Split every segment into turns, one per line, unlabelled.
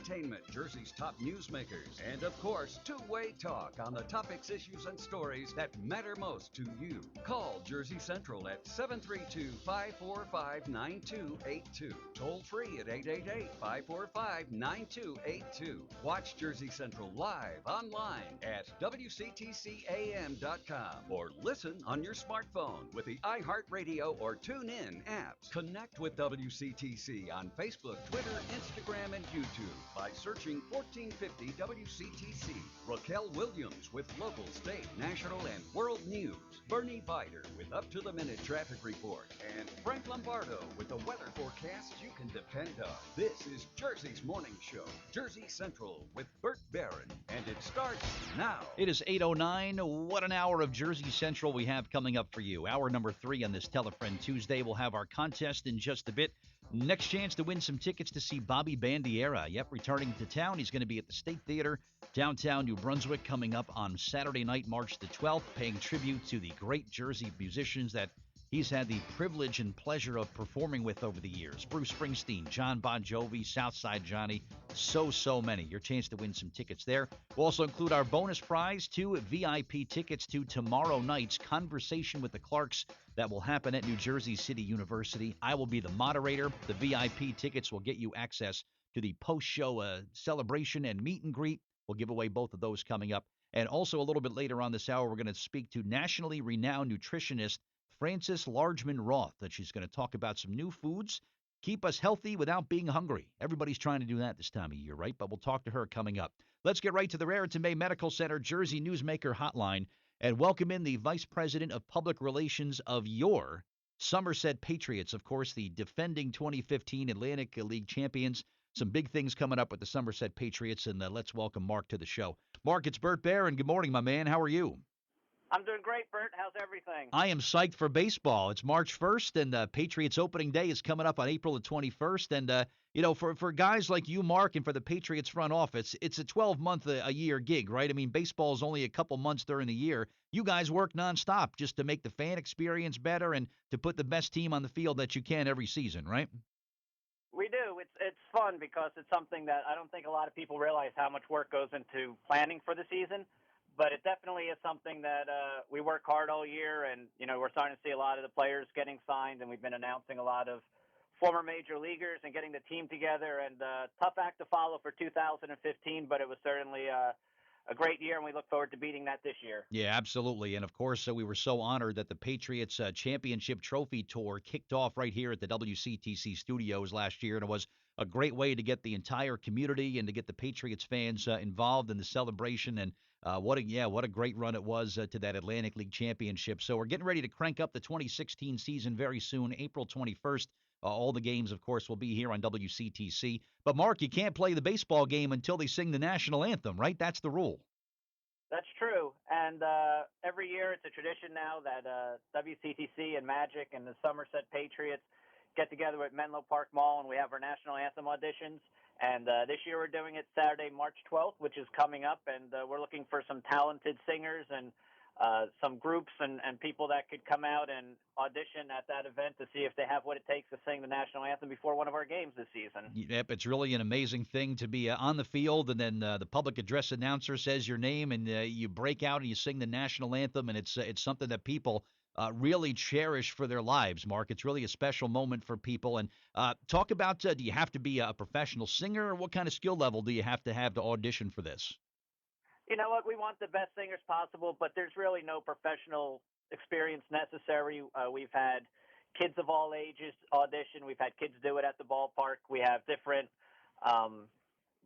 entertainment, Jersey's top newsmakers, and of course, two-way talk on the topics, issues, and stories that matter most to you. Call Jersey Central at 732-545-9282. Toll free at 888-545-9282. Watch Jersey Central live online at WCTCAM.com or listen on your smartphone with the iHeartRadio or TuneIn apps. Connect with WCTC on Facebook, Twitter, Instagram, and YouTube by searching 1450 WCTC. Raquel Williams with local, state, national, and world news. Bernie Bider with up-to-the-minute traffic report. And Frank Lombardo with the weather forecast you can depend on. This is Jersey's Morning Show, Jersey Central with Bert Barron. And it starts now.
It is 8:09. What an hour of Jersey Central we have coming up for you. Hour number 3 on this Telefriend Tuesday. We'll have our contest in just a bit. Next chance to win some tickets to see Bobby Bandiera. Yep, returning to town. He's going to be at the State Theater, downtown New Brunswick, coming up on Saturday night, March the 12th, paying tribute to the great Jersey musicians that he's had the privilege and pleasure of performing with over the years. Bruce Springsteen, John Bon Jovi, Southside Johnny, so many. Your chance to win some tickets there. We'll also include our bonus prize, 2 VIP tickets to tomorrow night's Conversation with the Clarks that will happen at New Jersey City University. I will be the moderator. The VIP tickets will get you access to the post-show celebration and meet and greet. We'll give away both of those coming up. And also a little bit later on this hour, we're going to speak to nationally renowned nutritionist Frances Largeman Roth, that she's going to talk about some new foods, keep us healthy without being hungry. Everybody's trying to do that this time of year, right? But we'll talk to her coming up. Let's get right to the Raritan Bay Medical Center Jersey Newsmaker Hotline and welcome in the Vice President of Public Relations of your Somerset Patriots, of course, the defending 2015 Atlantic League champions. Some big things coming up with the Somerset Patriots, and let's welcome Mark to the show. Mark, it's Bert Barron. Good morning, my man. How are you?
I'm doing great, Bert. How's everything?
I am psyched for baseball. It's March 1st, and Patriots opening day is coming up on April the 21st. And, for guys like you, Mark, and for the Patriots front office, it's a 12-month-a-year gig, right? I mean, baseball is only a couple months during the year. You guys work nonstop just to make the fan experience better and to put the best team on the field that you can every season, right?
We do. It's fun because it's something that I don't think a lot of people realize how much work goes into planning for the season. But it definitely is something that we work hard all year, and, we're starting to see a lot of the players getting signed, and we've been announcing a lot of former major leaguers and getting the team together, and tough act to follow for 2015, but it was certainly a great year, and we look forward to beating that this year.
Yeah, absolutely. And, of course, we were so honored that the Patriots Championship Trophy Tour kicked off right here at the WCTC studios last year, and it was a great way to get the entire community and to get the Patriots fans involved in the celebration. And what a great run it was to that Atlantic League Championship. So we're getting ready to crank up the 2016 season very soon, April 21st. All the games, of course, will be here on WCTC. But, Mark, you can't play the baseball game until they sing the national anthem, right? That's the rule.
That's true. And every year it's a tradition now that WCTC and Magic and the Somerset Patriots get together at Menlo Park Mall, and we have our national anthem auditions. And this year we're doing it Saturday, March 12th, which is coming up. And we're looking for some talented singers and some groups and people that could come out and audition at that event to see if they have what it takes to sing the national anthem before one of our games this season.
Yep, it's really an amazing thing to be on the field, and then the public address announcer says your name, and you break out and you sing the national anthem, and it's something that people really cherish for their lives, Mark. It's really a special moment for people. And talk about, do you have to be a professional singer, or what kind of skill level do you have to audition for this?
You know what? We want the best singers possible, but there's really no professional experience necessary. We've had kids of all ages audition. We've had kids do it at the ballpark. We have different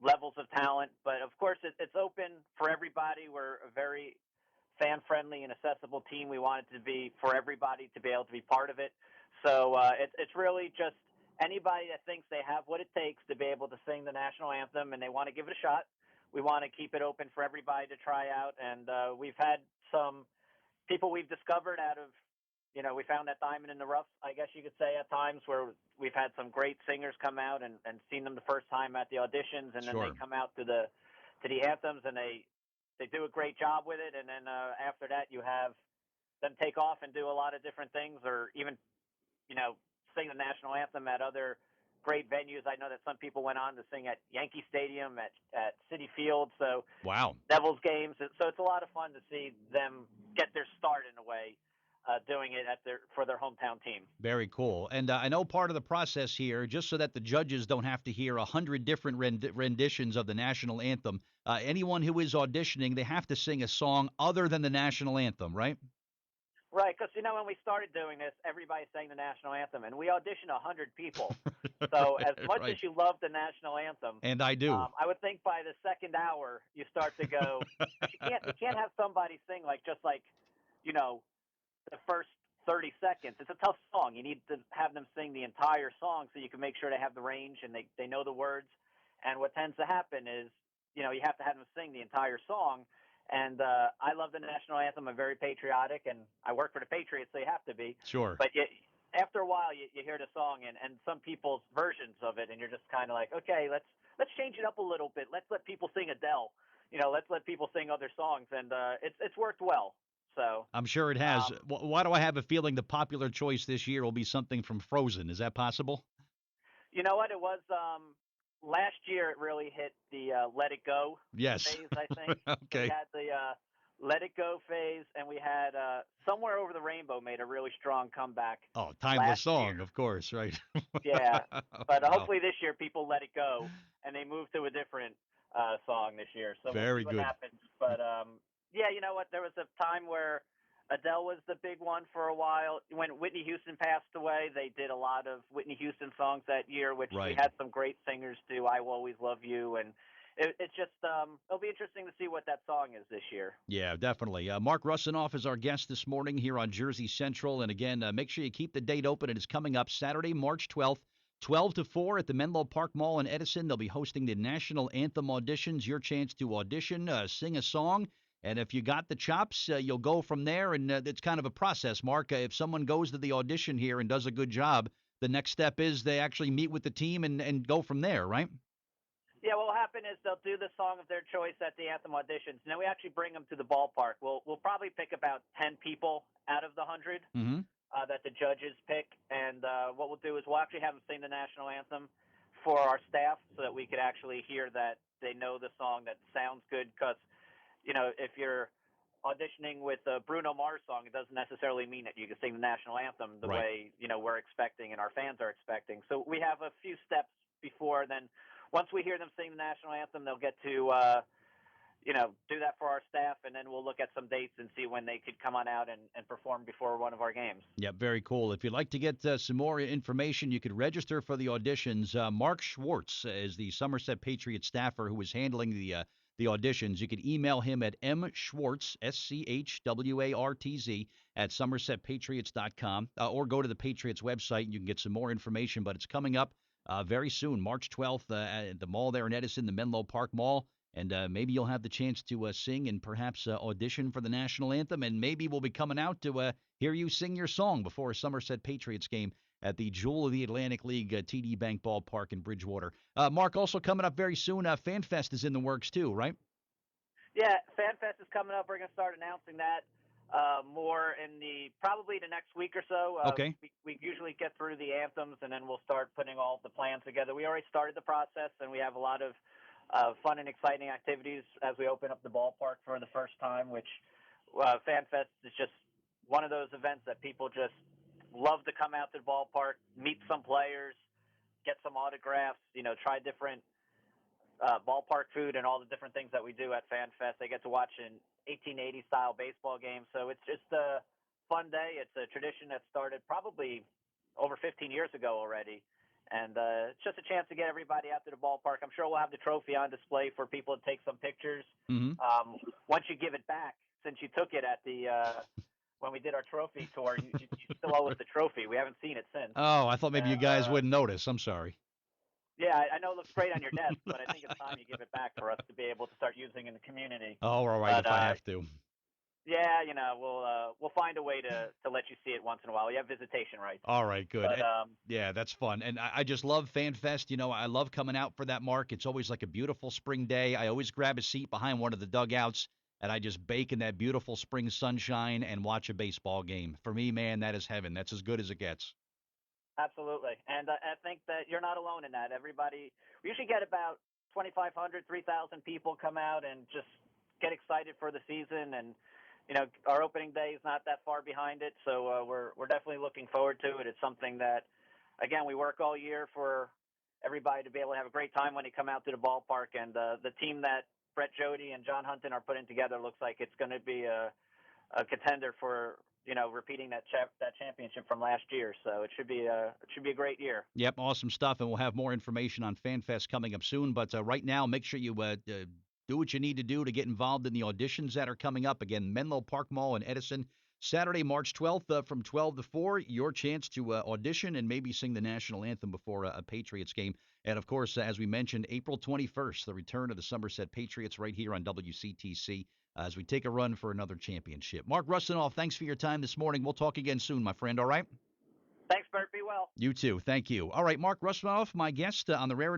levels of talent. But, of course, it's open for everybody. We're a very fan-friendly and accessible team. We want it to be for everybody to be able to be part of it. So it's really just anybody that thinks they have what it takes to be able to sing the national anthem and they want to give it a shot. We want to keep it open for everybody to try out. And we've had some people we've discovered out of, we found that diamond in the rough, I guess you could say, at times, where we've had some great singers come out and seen them the first time at the auditions, and then
Sure.
they come out to the anthems and they do a great job with it. And then after that, you have them take off and do a lot of different things, or even, sing the national anthem at other great venues. I know that some people went on to sing at Yankee Stadium, at Citi Field, so
Wow.
Devils games. So it's a lot of fun to see them get their start in a way, doing it for their hometown team.
Very cool. And I know part of the process here, just so that the judges don't have to hear 100 different renditions of the national anthem, anyone who is auditioning, they have to sing a song other than the national anthem, right?
Right, because when we started doing this, everybody sang the national anthem, and we auditioned 100 people. So as much
Right.
as you love the national anthem,
And I do.
I would think by the second hour you start to go. 'Cause you can't have somebody sing just like you know the first 30 seconds. It's a tough song. You need to have them sing the entire song so you can make sure they have the range and they know the words. And what tends to happen is, you have to have them sing the entire song. And I love the national anthem. I'm very patriotic, and I work for the Patriots, so you have to be.
Sure.
But after a while, you hear the song and some people's versions of it, and you're just kind of like, okay, let's change it up a little bit. Let's let people sing Adele. Let's let people sing other songs, and it's worked well. So
I'm sure it has. Why do I have a feeling the popular choice this year will be something from Frozen? Is that possible?
you know what? It was last year. It really hit the Let It Go
Yes.
phase. I think So we
Okay.
had the Let It Go phase, and we had Somewhere Over the Rainbow made a really strong comeback
Oh, timeless
last
song,
year.
of course, right?
Yeah, but
Wow.
hopefully this year people let it go and they move to a different song this year. So we'll
Very
see what
good.
happens. But yeah, you know what? There was a time where Adele was the big one for a while. When Whitney Houston passed away, they did a lot of Whitney Houston songs that year, which we
Right.
had some great singers do. I Will Always Love You, and it's just it'll be interesting to see what that song is this year.
Yeah, definitely. Marc Russinoff is our guest this morning here on Jersey Central. And again, make sure you keep the date open. It is coming up Saturday, March 12th, 12 to 4 at the Menlo Park Mall in Edison. They'll be hosting the National Anthem auditions, your chance to audition, sing a song. And if you got the chops, you'll go from there. And it's kind of a process, Mark. If someone goes to the audition here and does a good job, the next step is they actually meet with the team and go from there, right?
Yeah, what will happen is they'll do the song of their choice at the anthem auditions, and then we actually bring them to the ballpark. We'll probably pick about 10 people out of the 100
Mm-hmm.
that the judges pick, and what we'll do is we'll actually have them sing the national anthem for our staff so that we could actually hear that they know the song, that sounds good. Because if you're auditioning with a Bruno Mars song, it doesn't necessarily mean that you can sing the national anthem the
Right.
way we're expecting and our fans are expecting. So we have a few steps before then. Once we hear them sing the national anthem, they'll get to do that for our staff, and then we'll look at some dates and see when they could come on out and perform before one of our games.
Yeah, very cool. If you'd like to get some more information, you could register for the auditions. Mark Schwartz is the Somerset Patriots staffer who is handling the auditions. You could email him at mschwartz, schwartz, at somersetpatriots.com, or go to the Patriots website and you can get some more information. But it's coming up very soon, March 12th, at the mall there in Edison, the Menlo Park Mall. And maybe you'll have the chance to sing and perhaps audition for the national anthem. And maybe we'll be coming out to hear you sing your song before a Somerset Patriots game at the Jewel of the Atlantic League, TD Bank Ballpark in Bridgewater. Mark, also coming up very soon, FanFest is in the works too, right?
Yeah, FanFest is coming up. We're going to start announcing that more in probably the next week or so.
Okay.
We usually get through the anthems, and then we'll start putting all the plans together. We already started the process, and we have a lot of fun and exciting activities as we open up the ballpark for the first time, which FanFest is just one of those events that people just love to come out to the ballpark, meet some players, get some autographs, try different ballpark food and all the different things that we do at FanFest. They get to watch an 1880 style baseball game. So it's just a fun day. It's a tradition that started probably over 15 years ago already. And it's just a chance to get everybody out to the ballpark. I'm sure we'll have the trophy on display for people to take some pictures.
Mm-hmm.
Once you give it back, since you took it at the when we did our trophy tour, you still owe us the trophy. We haven't seen it since.
Oh, I thought maybe you
And,
guys wouldn't notice. I'm sorry.
yeah, I know it looks great on your desk, but I think it's time you give it back for us to be able to start using in the community.
Oh, all right,
But
if I have to.
yeah, we'll find a way to let you see it once in a while. You have visitation rights.
All right, good.
But
Yeah, that's fun. And I just love FanFest. I love coming out for that, Mark. It's always like a beautiful spring day. I always grab a seat behind one of the dugouts, and I just bake in that beautiful spring sunshine and watch a baseball game. For me, man, that is heaven. That's as good as it gets.
Absolutely. And I think that you're not alone in that. We usually get about 2,500, 3,000 people come out and just get excited for the season. And, our opening day is not that far behind it. So we're definitely looking forward to it. It's something that, again, we work all year for everybody to be able to have a great time when they come out to the ballpark. And the team that Brett Jody and John Hunton are putting together looks like it's going to be a contender for repeating that championship from last year. So it should be a great year.
Yep, awesome stuff, and we'll have more information on FanFest coming up soon. But right now, make sure you do what you need to do to get involved in the auditions that are coming up. Again, Menlo Park Mall in Edison, Saturday, March 12th from 12 to 4. Your chance to audition and maybe sing the national anthem before a Patriots game. And, of course, as we mentioned, April 21st, the return of the Somerset Patriots right here on WCTC as we take a run for another championship. Marc Russinoff, thanks for your time this morning. We'll talk again soon, my friend, all right?
Thanks, Bert. Be well.
You too. Thank you. All right, Marc Russinoff, my guest on the Rare